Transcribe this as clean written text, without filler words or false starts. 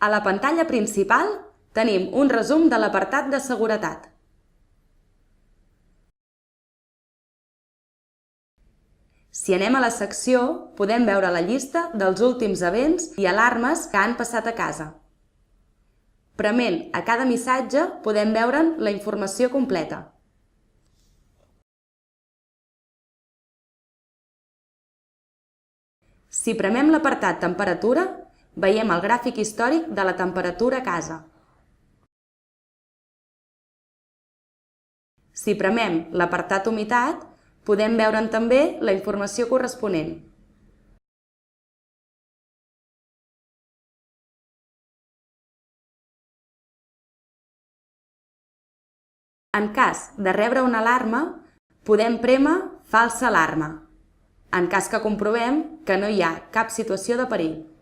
A la pantalla principal tenim un resum de l'apartat de seguretat. Si anem a la secció, podem veure la llista dels últims events i alarmes que han passat a casa. Prement a cada missatge podem veure'n la informació completa. Si premem l'apartat Temperatura, veiem el gràfic històric de la temperatura a casa. Si premem l'apartat Humitat, podem veure'n també la informació corresponent. En cas de rebre una alarma, podem prémer Falsa alarma, en cas que comprovem que no hi ha cap situació de perill.